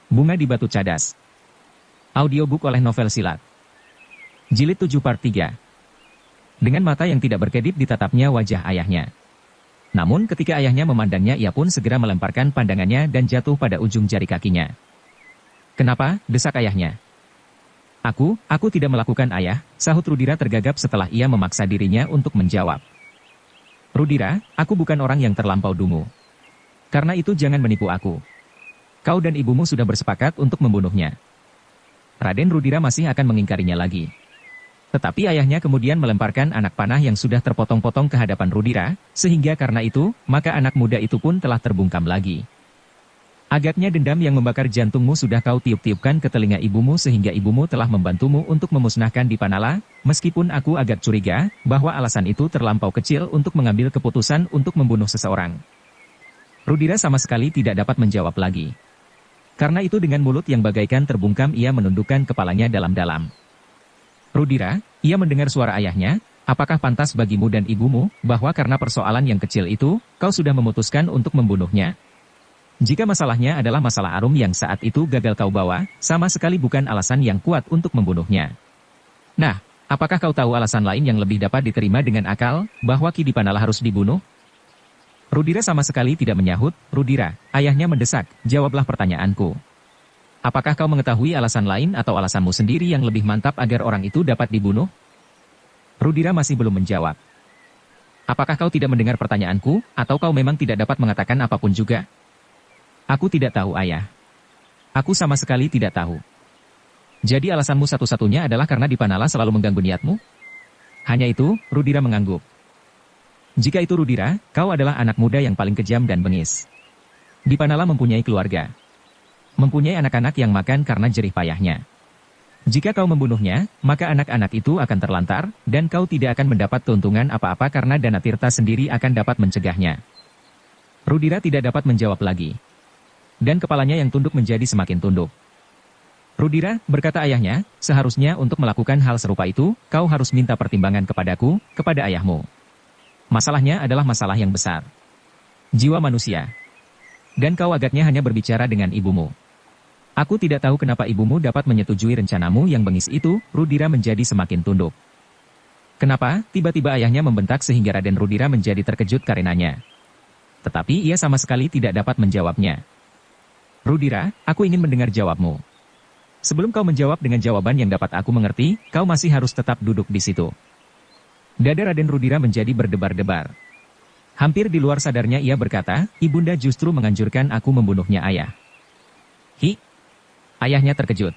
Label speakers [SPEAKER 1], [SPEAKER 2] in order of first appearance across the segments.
[SPEAKER 1] Bunga di Batu Cadas. Audiobook oleh Novel Silat. Jilid 7 Part 3. Dengan mata yang tidak berkedip ditatapnya wajah ayahnya. Namun ketika ayahnya memandangnya, ia pun segera melemparkan pandangannya dan jatuh pada ujung jari kakinya. "Kenapa?" desak ayahnya. Aku tidak melakukan, ayah," sahut Rudira tergagap setelah ia memaksa dirinya untuk menjawab. "Rudira, aku bukan orang yang terlampau dungu. Karena itu jangan menipu aku. Kau dan ibumu sudah bersepakat untuk membunuhnya." Raden Rudira masih akan mengingkarinya lagi. Tetapi ayahnya kemudian melemparkan anak panah yang sudah terpotong-potong ke hadapan Rudira, sehingga karena itu, maka anak muda itu pun telah terbungkam lagi. "Agaknya dendam yang membakar jantungmu sudah kau tiup-tiupkan ke telinga ibumu sehingga ibumu telah membantumu untuk memusnahkan Dipanala, meskipun aku agak curiga bahwa alasan itu terlampau kecil untuk mengambil keputusan untuk membunuh seseorang." Rudira sama sekali tidak dapat menjawab lagi. Karena itu dengan mulut yang bagaikan terbungkam ia menundukkan kepalanya dalam-dalam. "Rudira," ia mendengar suara ayahnya, "apakah pantas bagimu dan ibumu, bahwa karena persoalan yang kecil itu, kau sudah memutuskan untuk membunuhnya? Jika masalahnya adalah masalah Arum yang saat itu gagal kau bawa, sama sekali bukan alasan yang kuat untuk membunuhnya. Nah, apakah kau tahu alasan lain yang lebih dapat diterima dengan akal, bahwa Ki Dipanala harus dibunuh?" Rudira sama sekali tidak menyahut. "Rudira," ayahnya mendesak, "jawablah pertanyaanku. Apakah kau mengetahui alasan lain atau alasanmu sendiri yang lebih mantap agar orang itu dapat dibunuh?" Rudira masih belum menjawab. "Apakah kau tidak mendengar pertanyaanku, atau kau memang tidak dapat mengatakan apapun juga?" "Aku tidak tahu, ayah. Aku sama sekali tidak tahu." "Jadi alasanmu satu-satunya adalah karena Dipanala selalu mengganggu niatmu?" "Hanya itu," Rudira mengangguk. "Jika itu Rudira, kau adalah anak muda yang paling kejam dan bengis. Dipanala mempunyai keluarga. Mempunyai anak-anak yang makan karena jerih payahnya. Jika kau membunuhnya, maka anak-anak itu akan terlantar, dan kau tidak akan mendapat keuntungan apa-apa karena Danatirta sendiri akan dapat mencegahnya." Rudira tidak dapat menjawab lagi. Dan kepalanya yang tunduk menjadi semakin tunduk. "Rudira," berkata ayahnya, "seharusnya untuk melakukan hal serupa itu, kau harus minta pertimbangan kepadaku, kepada ayahmu. Masalahnya adalah masalah yang besar. Jiwa manusia. Dan kau agaknya hanya berbicara dengan ibumu. Aku tidak tahu kenapa ibumu dapat menyetujui rencanamu yang bengis itu." Rudira menjadi semakin tunduk. Kenapa? Tiba-tiba ayahnya membentak sehingga Raden Rudira menjadi terkejut karenanya. Tetapi ia sama sekali tidak dapat menjawabnya. "Rudira, aku ingin mendengar jawabmu. Sebelum kau menjawab dengan jawaban yang dapat aku mengerti, kau masih harus tetap duduk di situ." Dada Raden Rudira menjadi berdebar-debar. Hampir di luar sadarnya ia berkata, "Ibunda justru menganjurkan aku membunuhnya, ayah." "Hi!" Ayahnya terkejut.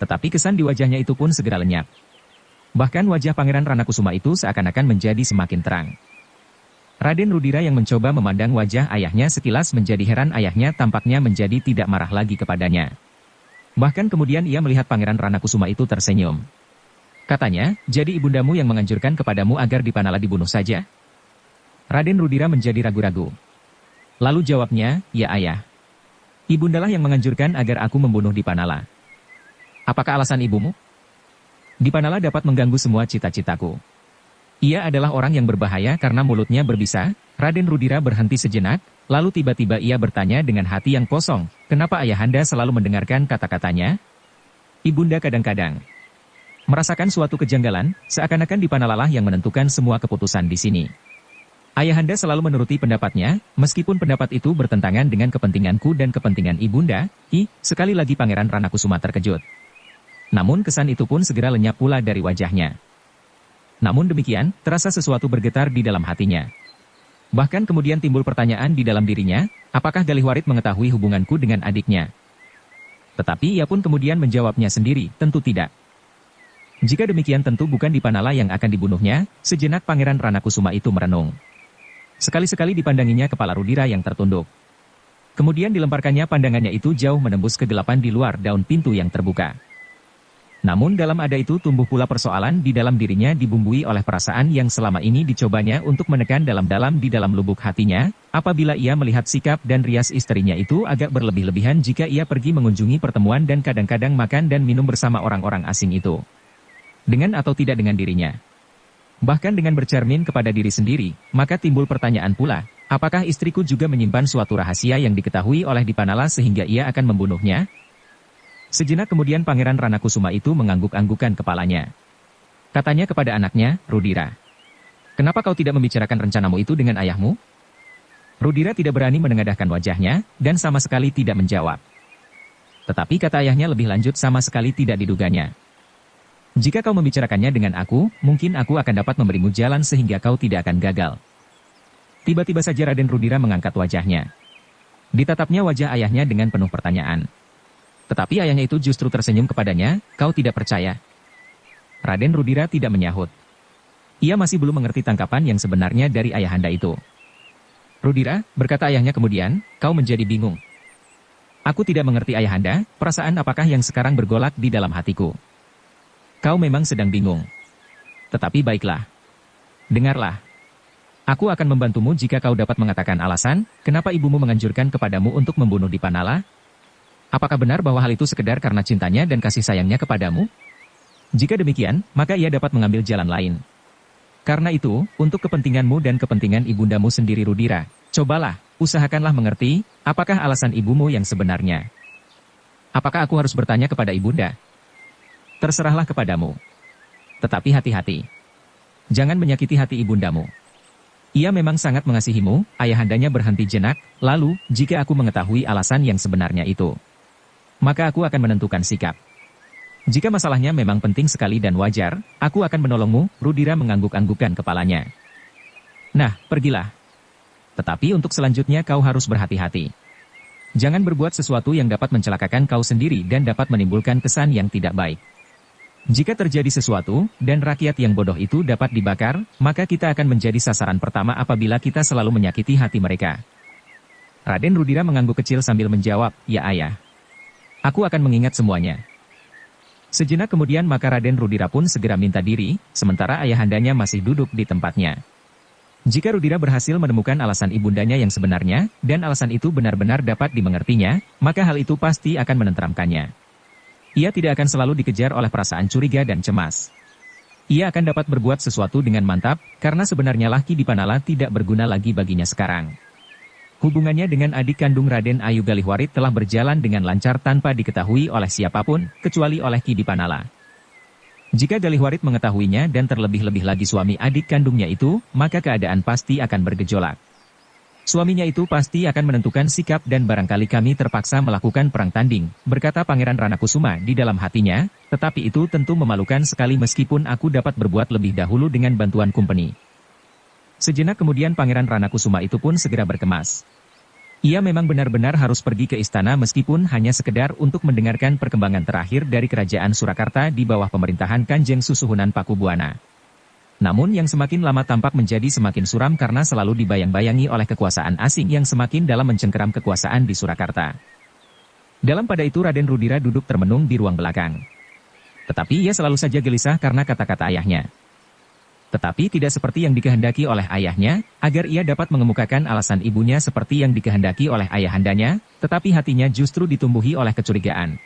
[SPEAKER 1] Tetapi kesan di wajahnya itu pun segera lenyap. Bahkan wajah Pangeran Ranakusuma itu seakan-akan menjadi semakin terang. Raden Rudira yang mencoba memandang wajah ayahnya sekilas menjadi heran. Ayahnya tampaknya menjadi tidak marah lagi kepadanya. Bahkan kemudian ia melihat Pangeran Ranakusuma itu tersenyum. Katanya, "Jadi ibundamu yang menganjurkan kepadamu agar Dipanala dibunuh saja?" Raden Rudira menjadi ragu-ragu. Lalu jawabnya, "Ya ayah. Ibundalah yang menganjurkan agar aku membunuh Dipanala." "Apakah alasan ibumu?" "Dipanala dapat mengganggu semua cita-citaku. Ia adalah orang yang berbahaya karena mulutnya berbisa." Raden Rudira berhenti sejenak, lalu tiba-tiba ia bertanya dengan hati yang kosong, "Kenapa ayahanda selalu mendengarkan kata-katanya?" Ibunda kadang-kadang merasakan suatu kejanggalan, seakan-akan Dipanala yang menentukan semua keputusan di sini. Ayahanda selalu menuruti pendapatnya, meskipun pendapat itu bertentangan dengan kepentinganku dan kepentingan ibunda." Sekali lagi Pangeran Ranakusuma terkejut. Namun kesan itu pun segera lenyap pula dari wajahnya. Namun demikian, terasa sesuatu bergetar di dalam hatinya. Bahkan kemudian timbul pertanyaan di dalam dirinya, apakah Galihwarit mengetahui hubunganku dengan adiknya? Tetapi ia pun kemudian menjawabnya sendiri, tentu tidak. Jika demikian tentu bukan Dipanala yang akan dibunuhnya. Sejenak Pangeran Ranakusuma itu merenung. Sekali-sekali dipandanginya kepala Rudira yang tertunduk. Kemudian dilemparkannya pandangannya itu jauh menembus kegelapan di luar daun pintu yang terbuka. Namun dalam ada itu tumbuh pula persoalan di dalam dirinya dibumbui oleh perasaan yang selama ini dicobanya untuk menekan dalam-dalam di dalam lubuk hatinya, apabila ia melihat sikap dan rias istrinya itu agak berlebih-lebihan jika ia pergi mengunjungi pertemuan dan kadang-kadang makan dan minum bersama orang-orang asing itu. Dengan atau tidak dengan dirinya. Bahkan dengan bercermin kepada diri sendiri, maka timbul pertanyaan pula, Apakah istriku juga menyimpan suatu rahasia yang diketahui oleh Dipanala sehingga ia akan membunuhnya? Sejenak kemudian Pangeran Ranakusuma itu mengangguk-anggukan kepalanya. Katanya kepada anaknya, Rudira. Kenapa kau tidak membicarakan rencanamu itu dengan ayahmu? Rudira tidak berani menengadahkan wajahnya, dan sama sekali tidak menjawab. Tetapi kata ayahnya lebih lanjut sama sekali tidak diduganya. Jika kau membicarakannya dengan aku, mungkin aku akan dapat memberimu jalan sehingga kau tidak akan gagal. Tiba-tiba saja Raden Rudira mengangkat wajahnya. Ditatapnya wajah ayahnya dengan penuh pertanyaan. Tetapi ayahnya itu justru tersenyum kepadanya, kau tidak percaya. Raden Rudira tidak menyahut. Ia masih belum mengerti tangkapan yang sebenarnya dari ayahanda itu. Rudira, berkata ayahnya kemudian, kau menjadi bingung. Aku tidak mengerti ayahanda, perasaan apakah yang sekarang bergolak di dalam hatiku. Kau memang sedang bingung. Tetapi baiklah. Dengarlah. Aku akan membantumu jika kau dapat mengatakan alasan, kenapa ibumu menganjurkan kepadamu untuk membunuh Dipanala? Apakah benar bahwa hal itu sekedar karena cintanya dan kasih sayangnya kepadamu? Jika demikian, maka ia dapat mengambil jalan lain. Karena itu, untuk kepentinganmu dan kepentingan ibundamu sendiri Rudira, cobalah, usahakanlah mengerti, apakah alasan ibumu yang sebenarnya. Apakah aku harus bertanya kepada ibunda? Terserahlah kepadamu. Tetapi hati-hati. Jangan menyakiti hati ibundamu. Ia memang sangat mengasihimu, ayahandanya berhenti jenak, lalu, jika aku mengetahui alasan yang sebenarnya itu, maka aku akan menentukan sikap. Jika masalahnya memang penting sekali dan wajar, aku akan menolongmu, Rudira mengangguk-anggukkan kepalanya. Nah, pergilah. Tetapi untuk selanjutnya kau harus berhati-hati. Jangan berbuat sesuatu yang dapat mencelakakan kau sendiri dan dapat menimbulkan kesan yang tidak baik. Jika terjadi sesuatu, dan rakyat yang bodoh itu dapat dibakar, maka kita akan menjadi sasaran pertama apabila kita selalu menyakiti hati mereka. Raden Rudira mengangguk kecil sambil menjawab, ya ayah. Aku akan mengingat semuanya. Sejenak kemudian maka Raden Rudira pun segera minta diri, sementara ayahandanya masih duduk di tempatnya. Jika Rudira berhasil menemukan alasan ibundanya yang sebenarnya, dan alasan itu benar-benar dapat dimengertinya, maka hal itu pasti akan menenteramkannya. Ia tidak akan selalu dikejar oleh perasaan curiga dan cemas. Ia akan dapat berbuat sesuatu dengan mantap, karena sebenarnya Ki Dipanala tidak berguna lagi baginya sekarang. Hubungannya dengan adik kandung Raden Ayu Galihwarit telah berjalan dengan lancar tanpa diketahui oleh siapapun, kecuali oleh Ki Dipanala. Jika Galihwarit mengetahuinya dan terlebih-lebih lagi suami adik kandungnya itu, maka keadaan pasti akan bergejolak. Suaminya itu pasti akan menentukan sikap dan barangkali kami terpaksa melakukan perang tanding, berkata Pangeran Ranakusuma di dalam hatinya, tetapi itu tentu memalukan sekali meskipun aku dapat berbuat lebih dahulu dengan bantuan Kumpeni. Sejenak kemudian Pangeran Ranakusuma itu pun segera berkemas. Ia memang benar-benar harus pergi ke istana meskipun hanya sekedar untuk mendengarkan perkembangan terakhir dari kerajaan Surakarta di bawah pemerintahan Kanjeng Susuhunan Pakubuwana. Namun yang semakin lama tampak menjadi semakin suram karena selalu dibayang-bayangi oleh kekuasaan asing yang semakin dalam mencengkeram kekuasaan di Surakarta. Dalam pada itu Raden Rudira duduk termenung di ruang belakang. Tetapi ia selalu saja gelisah karena kata-kata ayahnya. Tetapi tidak seperti yang dikehendaki oleh ayahnya, agar ia dapat mengemukakan alasan ibunya seperti yang dikehendaki oleh ayahandanya, tetapi hatinya justru ditumbuhi oleh kecurigaan.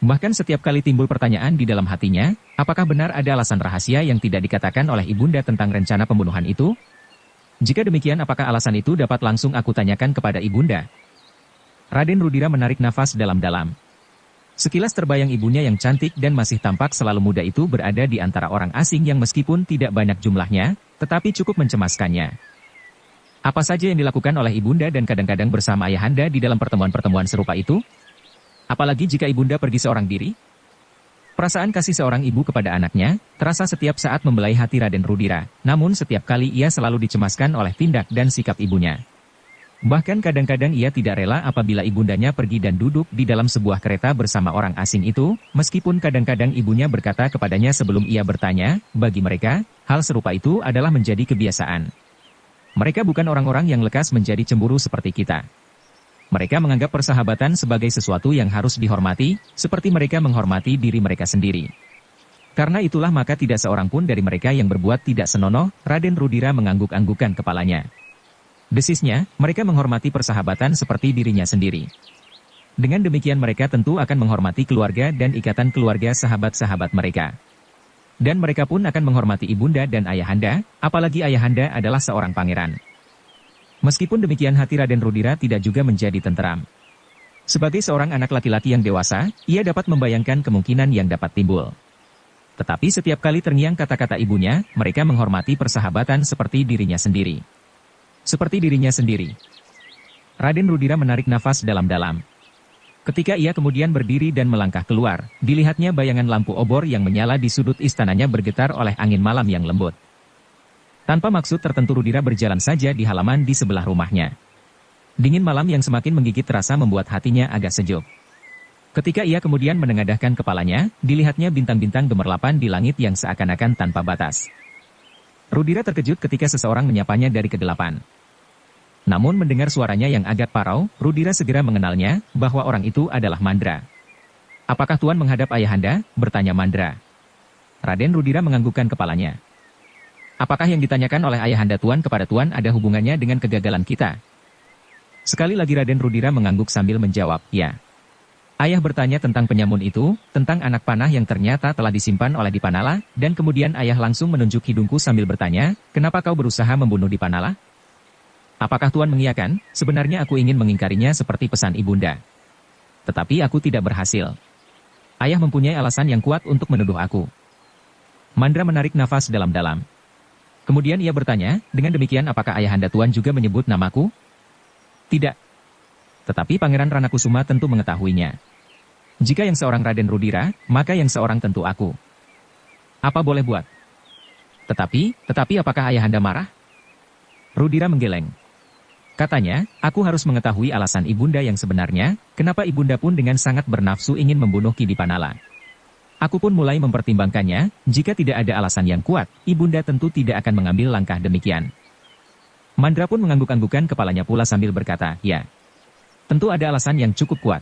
[SPEAKER 1] Bahkan setiap kali timbul pertanyaan di dalam hatinya, apakah benar ada alasan rahasia yang tidak dikatakan oleh ibunda tentang rencana pembunuhan itu? Jika demikian apakah alasan itu dapat langsung aku tanyakan kepada ibunda? Raden Rudira menarik nafas dalam-dalam. Sekilas terbayang ibunya yang cantik dan masih tampak selalu muda itu berada di antara orang asing yang meskipun tidak banyak jumlahnya, tetapi cukup mencemaskannya. Apa saja yang dilakukan oleh ibunda dan kadang-kadang bersama ayahanda di dalam pertemuan-pertemuan serupa itu? Apalagi jika ibunda pergi seorang diri? Perasaan kasih seorang ibu kepada anaknya, terasa setiap saat membelai hati Raden Rudira, namun setiap kali ia selalu dicemaskan oleh tindak dan sikap ibunya. Bahkan kadang-kadang ia tidak rela apabila ibundanya pergi dan duduk di dalam sebuah kereta bersama orang asing itu, meskipun kadang-kadang ibunya berkata kepadanya sebelum ia bertanya, bagi mereka, hal serupa itu adalah menjadi kebiasaan. Mereka bukan orang-orang yang lekas menjadi cemburu seperti kita. Mereka menganggap persahabatan sebagai sesuatu yang harus dihormati, seperti mereka menghormati diri mereka sendiri. Karena itulah maka tidak seorang pun dari mereka yang berbuat tidak senonoh, Raden Rudira mengangguk-anggukkan kepalanya. Desisnya, mereka menghormati persahabatan seperti dirinya sendiri. Dengan demikian mereka tentu akan menghormati keluarga dan ikatan keluarga sahabat-sahabat mereka. Dan mereka pun akan menghormati ibunda dan ayahanda, apalagi ayahanda adalah seorang pangeran. Meskipun demikian hati Raden Rudira tidak juga menjadi tenteram. Sebagai seorang anak laki-laki yang dewasa, ia dapat membayangkan kemungkinan yang dapat timbul. Tetapi setiap kali terngiang kata-kata ibunya, mereka menghormati persahabatan seperti dirinya sendiri. Seperti dirinya sendiri. Raden Rudira menarik nafas dalam-dalam. Ketika ia kemudian berdiri dan melangkah keluar, dilihatnya bayangan lampu obor yang menyala di sudut istananya bergetar oleh angin malam yang lembut. Tanpa maksud tertentu Rudira berjalan saja di halaman di sebelah rumahnya. Dingin malam yang semakin menggigit terasa membuat hatinya agak sejuk. Ketika ia kemudian menengadahkan kepalanya, dilihatnya bintang-bintang gemerlapan di langit yang seakan-akan tanpa batas. Rudira terkejut ketika seseorang menyapanya dari kegelapan. Namun mendengar suaranya yang agak parau, Rudira segera mengenalnya, bahwa orang itu adalah Mandra. "Apakah Tuan menghadap Ayahanda?" bertanya Mandra. Raden Rudira menganggukkan kepalanya. "Apakah yang ditanyakan oleh Ayahanda Tuan kepada Tuan ada hubungannya dengan kegagalan kita?" Sekali lagi Raden Rudira mengangguk sambil menjawab, "Ya." Ayah bertanya tentang penyamun itu, tentang anak panah yang ternyata telah disimpan oleh Dipanala, dan kemudian ayah langsung menunjuk hidungku sambil bertanya, "Kenapa kau berusaha membunuh Dipanala?" "Apakah Tuan mengiyakan? Sebenarnya aku ingin mengingkarinya seperti pesan ibunda. Tetapi aku tidak berhasil. Ayah mempunyai alasan yang kuat untuk menuduh aku." Mandra menarik nafas dalam-dalam. Kemudian ia bertanya, "Dengan demikian apakah Ayahanda Tuan juga menyebut namaku?" "Tidak. Tetapi Pangeran Ranakusuma tentu mengetahuinya. Jika yang seorang Raden Rudira, maka yang seorang tentu aku. Apa boleh buat?" Tetapi apakah Ayahanda marah?" Rudira menggeleng. Katanya, "Aku harus mengetahui alasan ibunda yang sebenarnya, kenapa ibunda pun dengan sangat bernafsu ingin membunuh Ki Dipanala. Aku pun mulai mempertimbangkannya, jika tidak ada alasan yang kuat, ibunda tentu tidak akan mengambil langkah demikian." Mandra pun mengangguk-anggukan kepalanya pula sambil berkata, "Ya. Tentu ada alasan yang cukup kuat.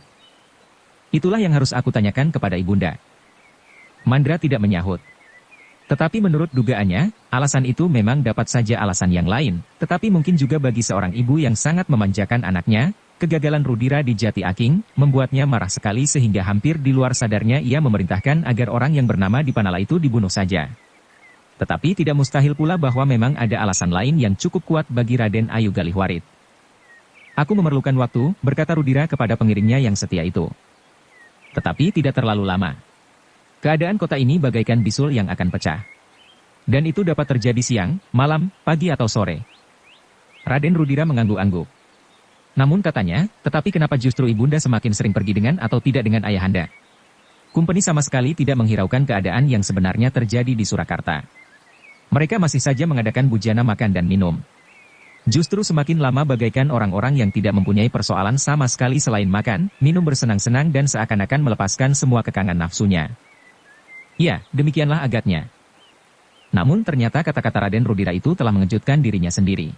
[SPEAKER 1] Itulah yang harus aku tanyakan kepada ibunda." Mandra tidak menyahut. Tetapi menurut dugaannya, alasan itu memang dapat saja alasan yang lain, tetapi mungkin juga bagi seorang ibu yang sangat memanjakan anaknya, kegagalan Rudira di Jati Aking membuatnya marah sekali sehingga hampir di luar sadarnya ia memerintahkan agar orang yang bernama Dipanala itu dibunuh saja. Tetapi tidak mustahil pula bahwa memang ada alasan lain yang cukup kuat bagi Raden Ayu Galihwarit. "Aku memerlukan waktu," berkata Rudira kepada pengiringnya yang setia itu. "Tetapi tidak terlalu lama. Keadaan kota ini bagaikan bisul yang akan pecah. Dan itu dapat terjadi siang, malam, pagi atau sore." Raden Rudira mengangguk-angguk. Namun katanya, "Tetapi kenapa justru ibunda semakin sering pergi dengan atau tidak dengan Ayahanda?" Kumpeni sama sekali tidak menghiraukan keadaan yang sebenarnya terjadi di Surakarta. Mereka masih saja mengadakan bujana makan dan minum. Justru semakin lama bagaikan orang-orang yang tidak mempunyai persoalan sama sekali selain makan, minum bersenang-senang dan seakan-akan melepaskan semua kekangan nafsunya. Ya, demikianlah agaknya. Namun ternyata kata-kata Raden Rudira itu telah mengejutkan dirinya sendiri.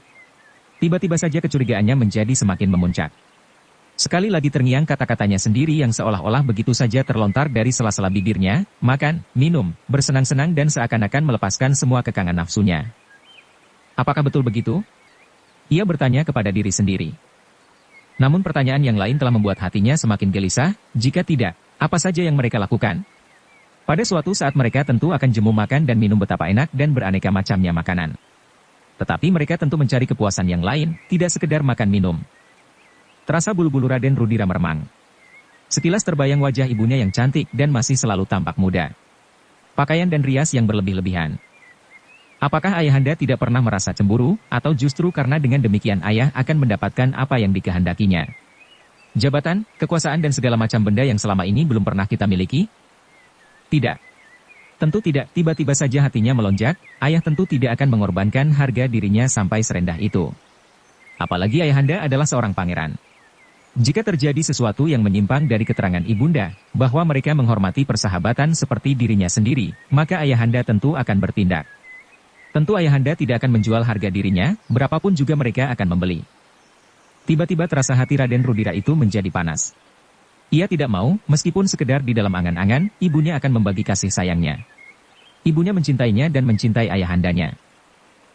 [SPEAKER 1] Tiba-tiba saja kecurigaannya menjadi semakin memuncak. Sekali lagi terngiang kata-katanya sendiri yang seolah-olah begitu saja terlontar dari sela-sela bibirnya, makan, minum, bersenang-senang dan seakan-akan melepaskan semua kekangan nafsunya. Apakah betul begitu? Ia bertanya kepada diri sendiri. Namun pertanyaan yang lain telah membuat hatinya semakin gelisah, jika tidak, apa saja yang mereka lakukan? Pada suatu saat mereka tentu akan jemu makan dan minum betapa enak dan beraneka macamnya makanan. Tetapi mereka tentu mencari kepuasan yang lain, tidak sekedar makan minum. Terasa bulu-bulu Raden Rudira meremang. Sekilas terbayang wajah ibunya yang cantik dan masih selalu tampak muda. Pakaian dan rias yang berlebih-lebihan. Apakah Ayahanda tidak pernah merasa cemburu, atau justru karena dengan demikian ayah akan mendapatkan apa yang dikehendakinya? Jabatan, kekuasaan dan segala macam benda yang selama ini belum pernah kita miliki? Tidak. Tentu tidak, tiba-tiba saja hatinya melonjak, ayah tentu tidak akan mengorbankan harga dirinya sampai serendah itu. Apalagi Ayahanda adalah seorang pangeran. Jika terjadi sesuatu yang menyimpang dari keterangan ibunda, bahwa mereka menghormati persahabatan seperti dirinya sendiri, maka Ayahanda tentu akan bertindak. Tentu Ayahanda tidak akan menjual harga dirinya, berapapun juga mereka akan membeli. Tiba-tiba terasa hati Raden Rudira itu menjadi panas. Ia tidak mau, meskipun sekedar di dalam angan-angan, ibunya akan membagi kasih sayangnya. Ibunya mencintainya dan mencintai ayahandanya.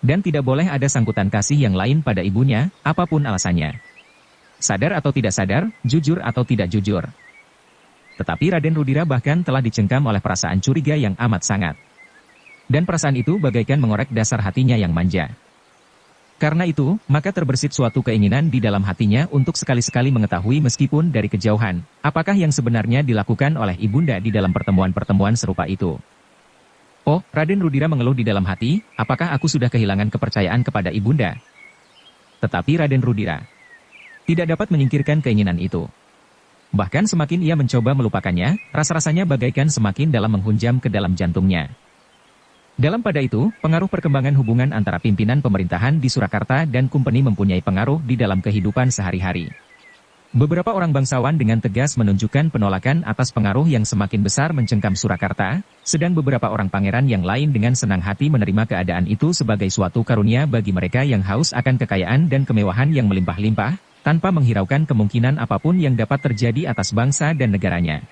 [SPEAKER 1] Dan tidak boleh ada sangkutan kasih yang lain pada ibunya, apapun alasannya. Sadar atau tidak sadar, jujur atau tidak jujur. Tetapi Raden Rudira bahkan telah dicengkam oleh perasaan curiga yang amat sangat. Dan perasaan itu bagaikan mengorek dasar hatinya yang manja. Karena itu, maka terbersit suatu keinginan di dalam hatinya untuk sekali-sekali mengetahui meskipun dari kejauhan, apakah yang sebenarnya dilakukan oleh ibunda di dalam pertemuan-pertemuan serupa itu. Oh, Raden Rudira mengeluh di dalam hati, apakah aku sudah kehilangan kepercayaan kepada ibunda? Tetapi Raden Rudira tidak dapat menyingkirkan keinginan itu. Bahkan semakin ia mencoba melupakannya, rasa-rasanya bagaikan semakin dalam menghunjam ke dalam jantungnya. Dalam pada itu, pengaruh perkembangan hubungan antara pimpinan pemerintahan di Surakarta dan Kumpeni mempunyai pengaruh di dalam kehidupan sehari-hari. Beberapa orang bangsawan dengan tegas menunjukkan penolakan atas pengaruh yang semakin besar mencengkam Surakarta, sedang beberapa orang pangeran yang lain dengan senang hati menerima keadaan itu sebagai suatu karunia bagi mereka yang haus akan kekayaan dan kemewahan yang melimpah-limpah, tanpa menghiraukan kemungkinan apapun yang dapat terjadi atas bangsa dan negaranya.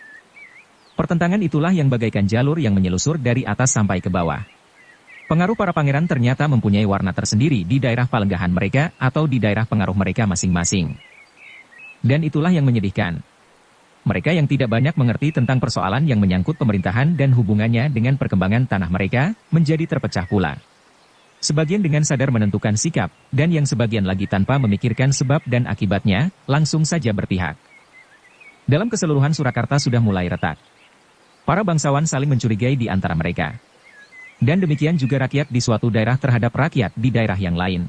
[SPEAKER 1] Pertentangan itulah yang bagaikan jalur yang menyelusur dari atas sampai ke bawah. Pengaruh para pangeran ternyata mempunyai warna tersendiri di daerah palenggahan mereka atau di daerah pengaruh mereka masing-masing. Dan itulah yang menyedihkan. Mereka yang tidak banyak mengerti tentang persoalan yang menyangkut pemerintahan dan hubungannya dengan perkembangan tanah mereka, menjadi terpecah pula. Sebagian dengan sadar menentukan sikap, dan yang sebagian lagi tanpa memikirkan sebab dan akibatnya, langsung saja berpihak. Dalam keseluruhan Surakarta sudah mulai retak. Para bangsawan saling mencurigai di antara mereka. Dan demikian juga rakyat di suatu daerah terhadap rakyat di daerah yang lain.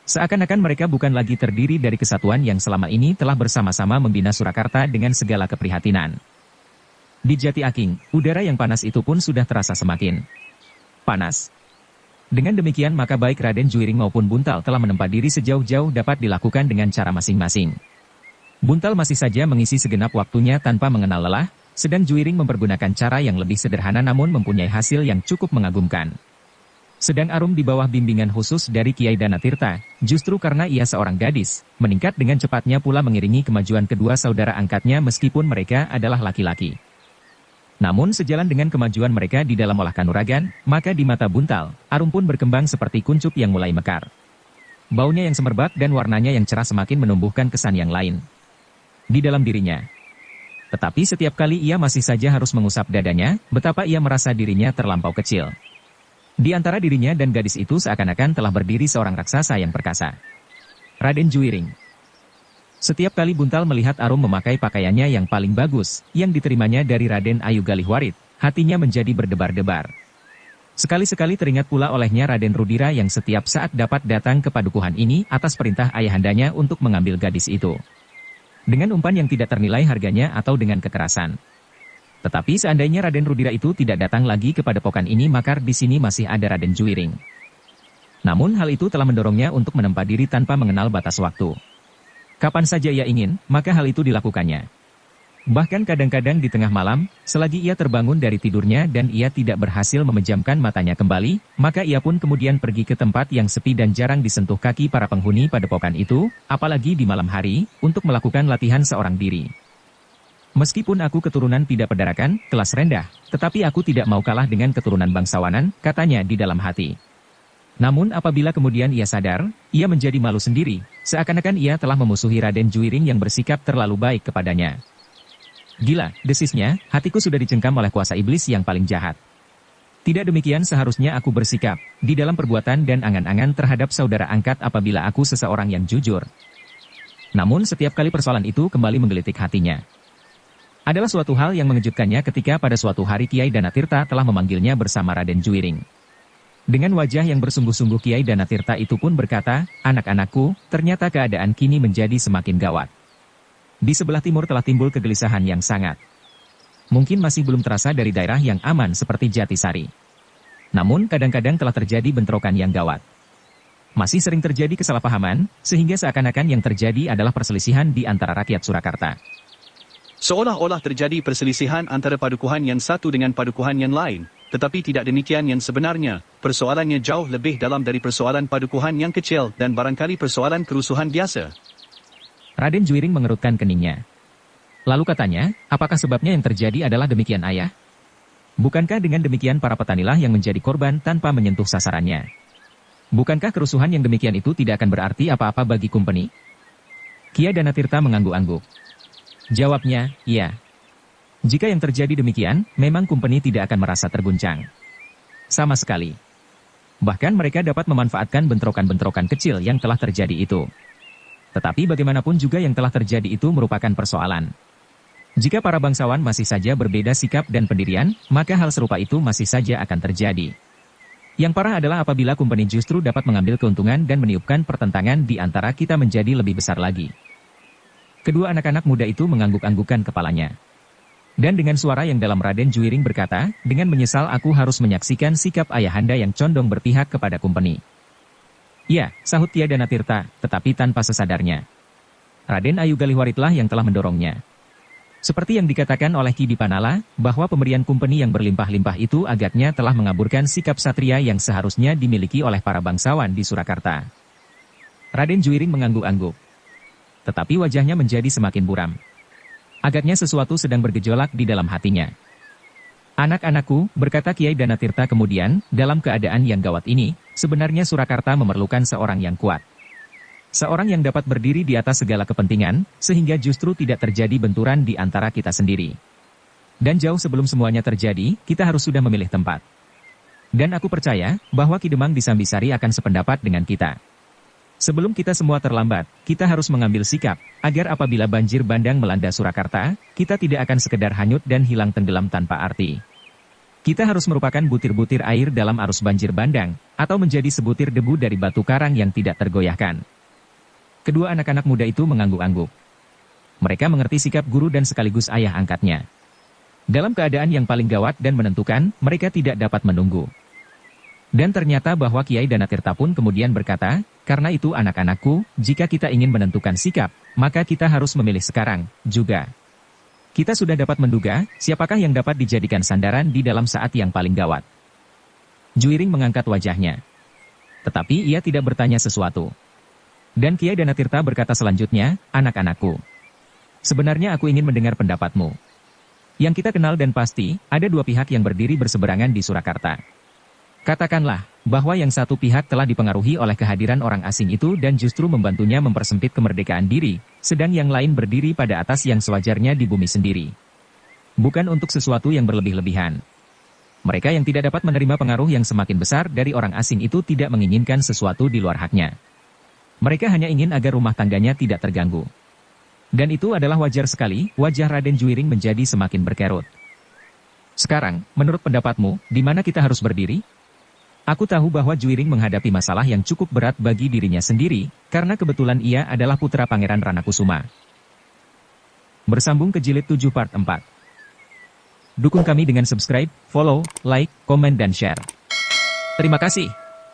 [SPEAKER 1] Seakan-akan mereka bukan lagi terdiri dari kesatuan yang selama ini telah bersama-sama membina Surakarta dengan segala keprihatinan. Di Jati Aking, udara yang panas itu pun sudah terasa semakin panas. Dengan demikian maka baik Raden Juiring maupun Buntal telah menempa diri sejauh-jauh dapat dilakukan dengan cara masing-masing. Buntal masih saja mengisi segenap waktunya tanpa mengenal lelah, sedang Juiring mempergunakan cara yang lebih sederhana namun mempunyai hasil yang cukup mengagumkan. Sedang Arum di bawah bimbingan khusus dari Kiai Danatirta, justru karena ia seorang gadis, meningkat dengan cepatnya pula mengiringi kemajuan kedua saudara angkatnya meskipun mereka adalah laki-laki. Namun sejalan dengan kemajuan mereka di dalam olah kanuragan, maka di mata Buntal, Arum pun berkembang seperti kuncup yang mulai mekar. Baunya yang semerbak dan warnanya yang cerah semakin menumbuhkan kesan yang lain di dalam dirinya. Tetapi setiap kali ia masih saja harus mengusap dadanya, betapa ia merasa dirinya terlampau kecil. Di antara dirinya dan gadis itu seakan-akan telah berdiri seorang raksasa yang perkasa. Raden Juiring. Setiap kali Buntal melihat Arum memakai pakaiannya yang paling bagus, yang diterimanya dari Raden Ayu Galihwarit, hatinya menjadi berdebar-debar. Sekali-sekali teringat pula olehnya Raden Rudira yang setiap saat dapat datang ke padukuhan ini atas perintah ayahandanya untuk mengambil gadis itu. Dengan umpan yang tidak ternilai harganya atau dengan kekerasan. Tetapi seandainya Raden Rudira itu tidak datang lagi ke padepokan ini maka di sini masih ada Raden Juiring. Namun hal itu telah mendorongnya untuk menempa diri tanpa mengenal batas waktu. Kapan saja ia ingin, maka hal itu dilakukannya. Bahkan kadang-kadang di tengah malam, selagi ia terbangun dari tidurnya dan ia tidak berhasil memejamkan matanya kembali, maka ia pun kemudian pergi ke tempat yang sepi dan jarang disentuh kaki para penghuni padepokan itu, apalagi di malam hari, untuk melakukan latihan seorang diri. Meskipun aku keturunan tidak pedarakan, kelas rendah, tetapi aku tidak mau kalah dengan keturunan bangsawanan, katanya di dalam hati. Namun apabila kemudian ia sadar, ia menjadi malu sendiri, seakan-akan ia telah memusuhi Raden Juiring yang bersikap terlalu baik kepadanya. Gila, desisnya, hatiku sudah dicengkam oleh kuasa iblis yang paling jahat. Tidak demikian seharusnya aku bersikap, di dalam perbuatan dan angan-angan terhadap saudara angkat apabila aku seseorang yang jujur. Namun setiap kali persoalan itu kembali menggelitik hatinya. Adalah suatu hal yang mengejutkannya ketika pada suatu hari Kiai Danatirta telah memanggilnya bersama Raden Juiring. Dengan wajah yang bersungguh-sungguh Kiai Danatirta itu pun berkata, "Anak-anakku, ternyata keadaan kini menjadi semakin gawat. Di sebelah timur telah timbul kegelisahan yang sangat. Mungkin masih belum terasa dari daerah yang aman seperti Jatisari. Namun kadang-kadang telah terjadi bentrokan yang gawat. Masih sering terjadi kesalahpahaman, sehingga seakan-akan yang terjadi adalah perselisihan di antara rakyat Surakarta.
[SPEAKER 2] Seolah-olah terjadi perselisihan antara padukuhan yang satu dengan padukuhan yang lain, tetapi tidak demikian yang sebenarnya. Persoalannya jauh lebih dalam dari persoalan padukuhan yang kecil dan barangkali persoalan kerusuhan biasa."
[SPEAKER 1] Raden Juiring mengerutkan keningnya. Lalu katanya, apakah sebabnya yang terjadi adalah demikian ayah? Bukankah dengan demikian para petanilah yang menjadi korban tanpa menyentuh sasarannya? Bukankah kerusuhan yang demikian itu tidak akan berarti apa-apa bagi Kumpeni? Kiai Danatirta mengangguk-angguk. Jawabnya, iya. Jika yang terjadi demikian, memang Kumpeni tidak akan merasa terguncang. Sama sekali. Bahkan mereka dapat memanfaatkan bentrokan-bentrokan kecil yang telah terjadi itu. Tetapi bagaimanapun juga yang telah terjadi itu merupakan persoalan. Jika para bangsawan masih saja berbeda sikap dan pendirian, maka hal serupa itu masih saja akan terjadi. Yang parah adalah apabila company justru dapat mengambil keuntungan dan meniupkan pertentangan di antara kita menjadi lebih besar lagi. Kedua anak-anak muda itu mengangguk-anggukkan kepalanya. Dan dengan suara yang dalam Raden Juiring berkata, dengan menyesal aku harus menyaksikan sikap ayahanda yang condong berpihak kepada company. Ya, sahut Kiai Danatirta, tetapi tanpa sesadarnya. Raden Ayu Galihwaritlah yang telah mendorongnya. Seperti yang dikatakan oleh Ki Dipanala, bahwa pemberian company yang berlimpah-limpah itu agaknya telah mengaburkan sikap satria yang seharusnya dimiliki oleh para bangsawan di Surakarta. Raden Juiring mengangguk-angguk. Tetapi wajahnya menjadi semakin buram. Agaknya sesuatu sedang bergejolak di dalam hatinya. Anak-anakku, berkata Kiai Danatirta kemudian, dalam keadaan yang gawat ini, sebenarnya Surakarta memerlukan seorang yang kuat. Seorang yang dapat berdiri di atas segala kepentingan, sehingga justru tidak terjadi benturan di antara kita sendiri. Dan jauh sebelum semuanya terjadi, kita harus sudah memilih tempat. Dan aku percaya, bahwa Ki Demang di Sambisari akan sependapat dengan kita. Sebelum kita semua terlambat, kita harus mengambil sikap, agar apabila banjir bandang melanda Surakarta, kita tidak akan sekedar hanyut dan hilang tenggelam tanpa arti. Kita harus merupakan butir-butir air dalam arus banjir bandang, atau menjadi sebutir debu dari batu karang yang tidak tergoyahkan. Kedua anak-anak muda itu mengangguk-angguk. Mereka mengerti sikap guru dan sekaligus ayah angkatnya. Dalam keadaan yang paling gawat dan menentukan, mereka tidak dapat menunggu. Dan ternyata bahwa Kiai Danatirta pun kemudian berkata, karena itu anak-anakku, jika kita ingin menentukan sikap, maka kita harus memilih sekarang, juga. Kita sudah dapat menduga, siapakah yang dapat dijadikan sandaran di dalam saat yang paling gawat. Juiring mengangkat wajahnya. Tetapi ia tidak bertanya sesuatu. Dan Kiai Danatirta berkata selanjutnya, anak-anakku. Sebenarnya aku ingin mendengar pendapatmu. Yang kita kenal dan pasti, ada dua pihak yang berdiri berseberangan di Surakarta. Katakanlah, bahwa yang satu pihak telah dipengaruhi oleh kehadiran orang asing itu dan justru membantunya mempersempit kemerdekaan diri, sedang yang lain berdiri pada atas yang sewajarnya di bumi sendiri. Bukan untuk sesuatu yang berlebih-lebihan. Mereka yang tidak dapat menerima pengaruh yang semakin besar dari orang asing itu tidak menginginkan sesuatu di luar haknya. Mereka hanya ingin agar rumah tangganya tidak terganggu. Dan itu adalah wajar sekali, wajah Raden Juiring menjadi semakin berkerut. Sekarang, menurut pendapatmu, di mana kita harus berdiri? Aku tahu bahwa Juiring menghadapi masalah yang cukup berat bagi dirinya sendiri, karena kebetulan ia adalah putra Pangeran Ranakusuma. Bersambung ke Jilid 7 Part 4. Dukung kami dengan subscribe, follow, like, komen dan share. Terima kasih.